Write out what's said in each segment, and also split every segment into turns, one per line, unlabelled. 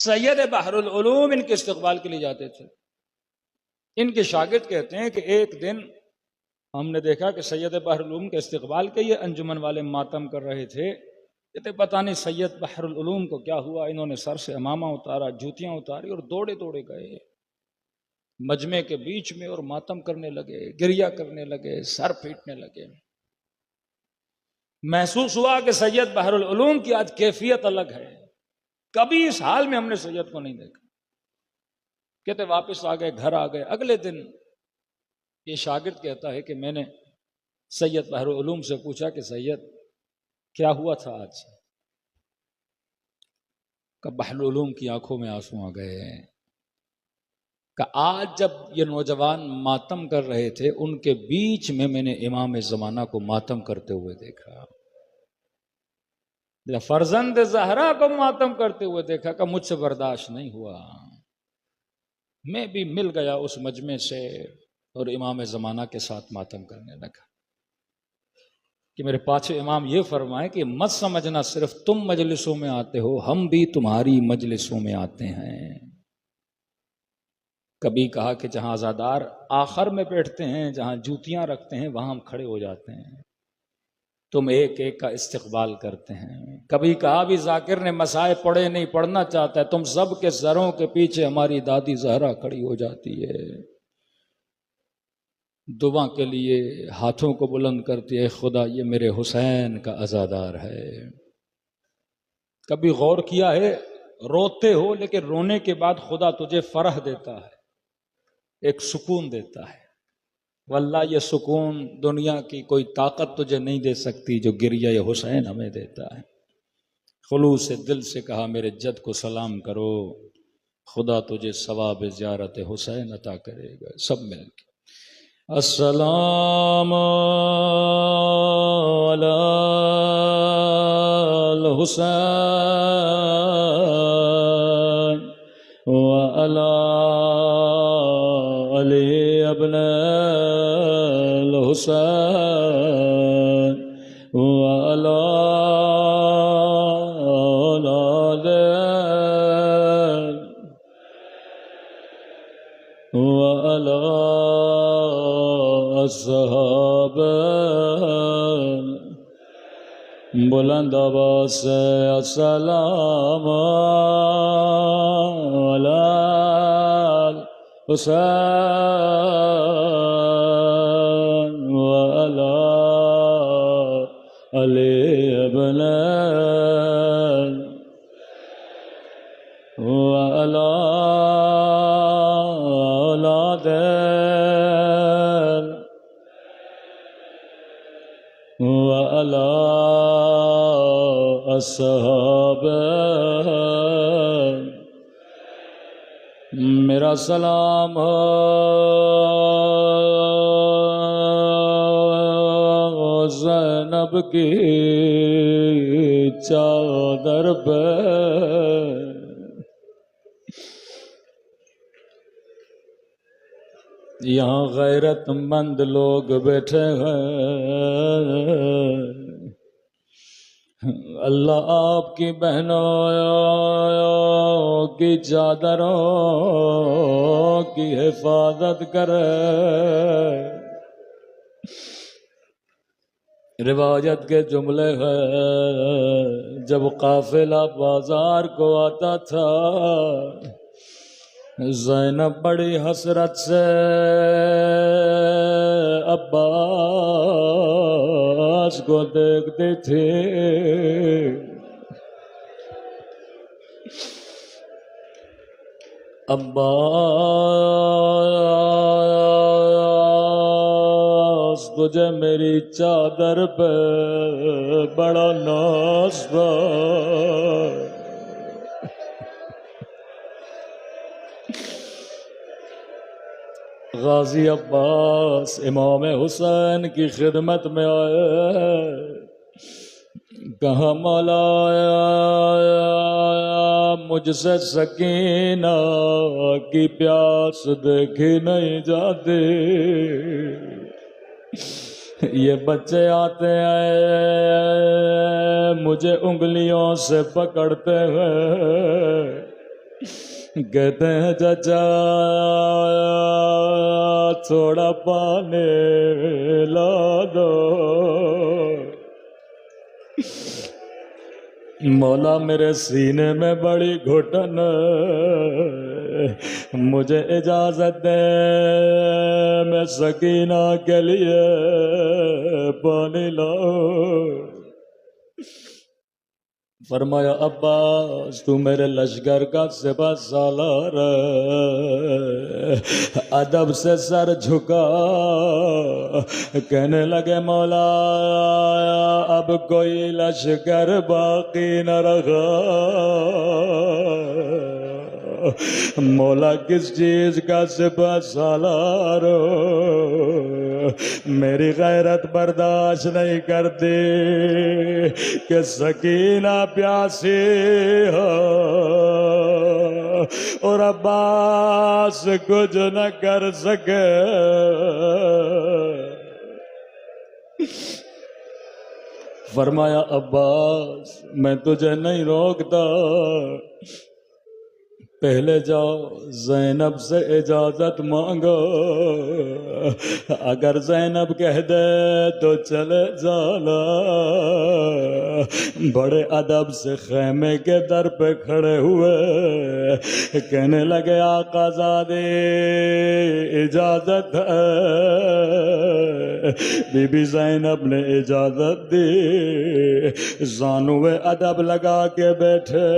سید بحر العلوم ان کے استقبال کے لیے جاتے تھے۔ ان کے شاگرد کہتے ہیں کہ ایک دن ہم نے دیکھا کہ سید بحر العلوم کے استقبال کے یہ انجمن والے ماتم کر رہے تھے، کہتے پتہ نہیں سید بحر العلوم کو کیا ہوا، انہوں نے سر سے امامہ اتارا، جوتیاں اتاری اور دوڑے دوڑے گئے مجمع کے بیچ میں اور ماتم کرنے لگے، گریہ کرنے لگے، سر پیٹنے لگے۔ محسوس ہوا کہ سید بحر العلوم کی آج کیفیت الگ ہے، کبھی اس حال میں ہم نے سید کو نہیں دیکھا۔ کہتے واپس آ گئے، گھر آ گئے۔ اگلے دن یہ شاگرد کہتا ہے کہ میں نے سید بحر العلوم سے پوچھا کہ سید کیا ہوا تھا آج؟ کہ بحر العلوم کی آنکھوں میں آنسو آ گئے کہ آج جب یہ نوجوان ماتم کر رہے تھے ان کے بیچ میں نے امام زمانہ کو ماتم کرتے ہوئے دیکھا، فرزند زہرا کو ماتم کرتے ہوئے دیکھا کہ مجھ سے برداشت نہیں ہوا، میں بھی مل گیا اس مجمع سے اور امام زمانہ کے ساتھ ماتم کرنے لگا۔ کہ میرے پانچویں امام یہ فرمائے کہ مت سمجھنا صرف تم مجلسوں میں آتے ہو، ہم بھی تمہاری مجلسوں میں آتے ہیں۔ کبھی کہا کہ جہاں عزادار آخر میں بیٹھتے ہیں، جہاں جوتیاں رکھتے ہیں، وہاں ہم کھڑے ہو جاتے ہیں، تم ایک ایک کا استقبال کرتے ہیں۔ کبھی کہا بھی ذاکر نے مسائے پڑھے نہیں، پڑھنا چاہتا ہے، تم سب کے سروں کے پیچھے ہماری دادی زہرا کھڑی ہو جاتی ہے، دعا کے لیے ہاتھوں کو بلند کرتی ہے، خدا یہ میرے حسین کا عزادار ہے۔ کبھی غور کیا ہے روتے ہو لیکن رونے کے بعد خدا تجھے فرح دیتا ہے، ایک سکون دیتا ہے، واللہ یہ سکون دنیا کی کوئی طاقت تجھے نہیں دے سکتی جو گریہ حسین ہمیں دیتا ہے۔ خلوص سے دل سے کہا میرے جد کو سلام کرو، خدا تجھے ثواب زیارت حسین عطا کرے گا۔ سب مل کے السلام علی الحسین وعلی علی ابن الحسین وعلی اولاد وعلی اصحاب۔ بلند آواز سے السلام علی الحسین وعلی علی ابن وعلی اولاد وعلی اصحاب۔ میرا سلام ہو زینب کی چادر پہ، یہاں غیرت مند لوگ بیٹھے ہیں، اللہ آپ کی بہنوں کی چادروں کی حفاظت کرے۔ روایت کے جملے ہیں جب قافلہ بازار کو آتا تھا زینب بڑی حسرت سے عباس کو دیکھتی تھی، عباس تجھے میری چادر پہ بڑا ناز تھا۔ غازی عباس امام حسین کی خدمت میں آئے، کہا مولا مجھ سے سکینہ کی پیاس دیکھی نہیں جاتی، یہ بچے آتے ہیں مجھے انگلیوں سے پکڑتے ہیں، کہتے ہیں چچا تھوڑا پانی لا دو، مولا میرے سینے میں بڑی گھٹن، مجھے اجازت دے میں سکینہ کے لیے پانی لاؤں۔ فرمایا عباس تو میرے لشکر کا سپہ سالار ہے، ادب سے سر جھکا، کہنے لگے مولا اب کوئی لشکر باقی نہ رہا، مولا کس چیز کا سپہ سالار ہو، میری غیرت برداشت نہیں کرتی کہ سکینہ پیاسی ہو اور عباس کچھ نہ کر سکے۔ فرمایا عباس میں تجھے نہیں روکتا، پہلے جاؤ زینب سے اجازت مانگو، اگر زینب کہہ دے تو چلے جانا۔ بڑے ادب سے خیمے کے در پہ کھڑے ہوئے، کہنے لگے آقا زادے اجازت ہے۔ بی بی زینب نے اجازت دی، زانوے ادب لگا کے بیٹھے۔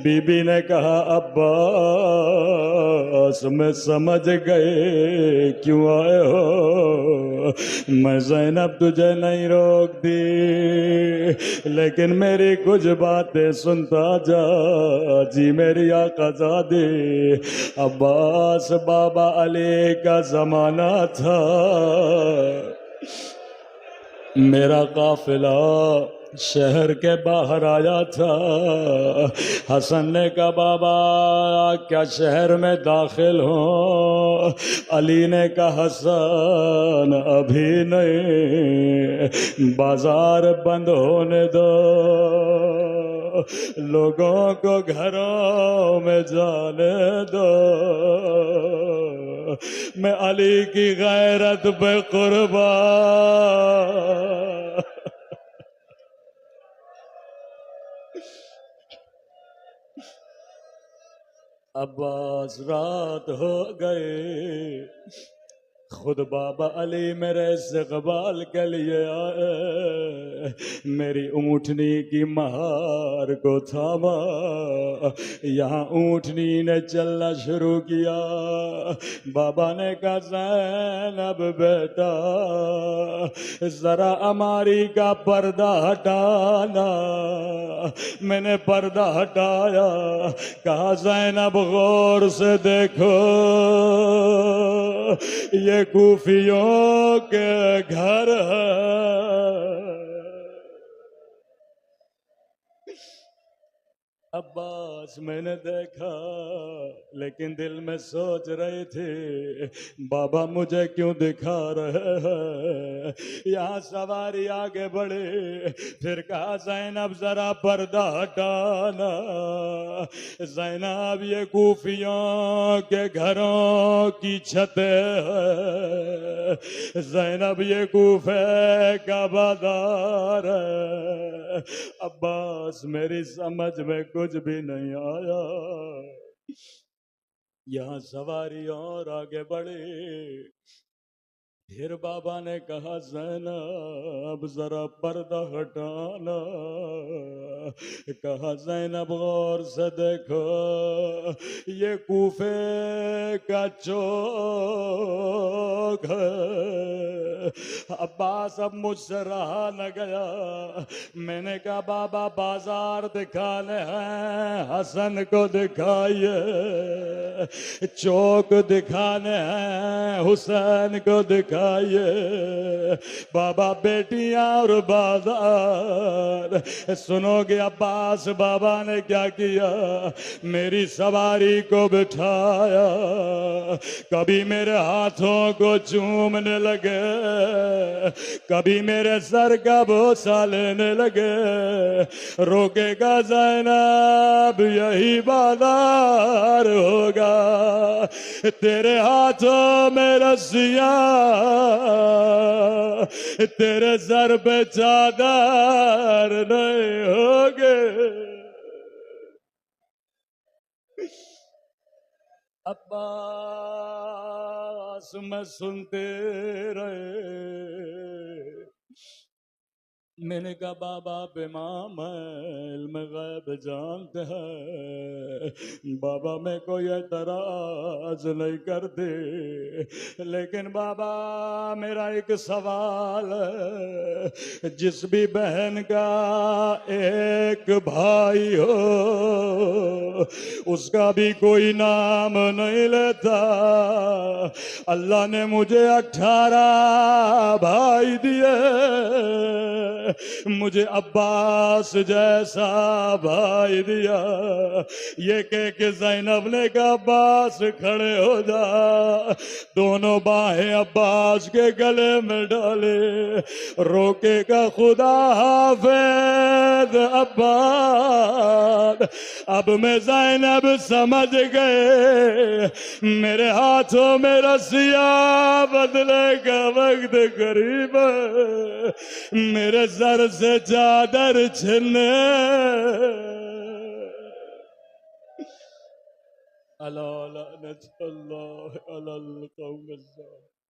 بی بی نے کہا عباس میں سمجھ گئے کیوں آئے ہو، میں زینب تجھے نہیں روکتی لیکن میری کچھ باتیں سنتا جا۔ جی میری آقا زادی، عباس بابا علی کا زمانہ تھا، میرا قافلہ شہر کے باہر آیا تھا، حسن نے کہا بابا کیا شہر میں داخل ہوں؟ علی نے کہا حسن ابھی نہیں، بازار بند ہونے دو، لوگوں کو گھروں میں جانے دو، میں علی کی غیرت پہ قربان۔ عباس رات ہو گئی، خود بابا علی میرے استقبال کے لیے آئے، میری اونٹنی کی مہار کو تھاما، یہاں اونٹنی نے چلنا شروع کیا۔ بابا نے کہا زینب بیٹا ذرا اماری کا پردہ ہٹانا، میں نے پردہ ہٹایا، کہا زینب غور سے دیکھو یہ کوفیوں کے گھر ہے۔ عباس میں نے دیکھا لیکن دل میں سوچ رہی تھی بابا مجھے کیوں دکھا رہے ہیں۔ یہاں سواری آگے بڑھی، پھر کہا زینب ذرا پردہ ہٹانا، زینب یہ کوفیوں کے گھروں کی چھتیں ہیں، زینب یہ کوفے کا بازار ہے۔ عباس میری سمجھ میں کچھ بھی نہیں آیا۔ یہاں سواری اور آگے بڑھی، پھر بابا نے کہا زینب ذرا پردہ ہٹانا، کہا زینب غور سے دیکھو یہ کوفے کا چوک ہے۔ عباس اب مجھ سے رہا نہ گیا، میں نے کہا بابا بازار دکھانے ہیں، حسن کو دکھائیے۔
چوک دکھانے ہیں حسین کو دکھائیے، بابا بیٹیاں اور بازار۔ سنو گے عباس بابا نے کیا کیا؟ میری سواری کو بٹھایا، کبھی میرے ہاتھوں کو چومنے لگے، کبھی میرے سر کا بوسہ لینے لگے۔ روکے گا زینب یہی بازار ہوگا، تیرے ہاتھوں میں رسیاں، تیرے سر پہ چادر نہیں ہوگے۔ عباس میں سنتے رہے، میں نے کہا بابا آپ امام ہیں، علم غیب جانتے ہیں، بابا میں کوئی اعتراض نہیں کرتے، لیکن بابا میرا ایک سوال ہے، جس بھی بہن کا ایک بھائی ہو اس کا بھی کوئی نام نہیں لیتا، اللہ نے مجھے 18 بھائی دیے، مجھے عباس جیسا بھائی دیا۔ یہ کہہ کے زینب نے کہا عباس کھڑے ہو جا، دونوں باہیں عباس کے گلے میں ڈالے، روکے گا خدا حافظ عباس۔ اب میں زینب سمجھ گئے میرے ہاتھوں میں رسیاں بدلے کا وقت قریب ہے، میرے سر سے چادر چھنے۔ الا لعنت اللہ علی القوم الظالمین۔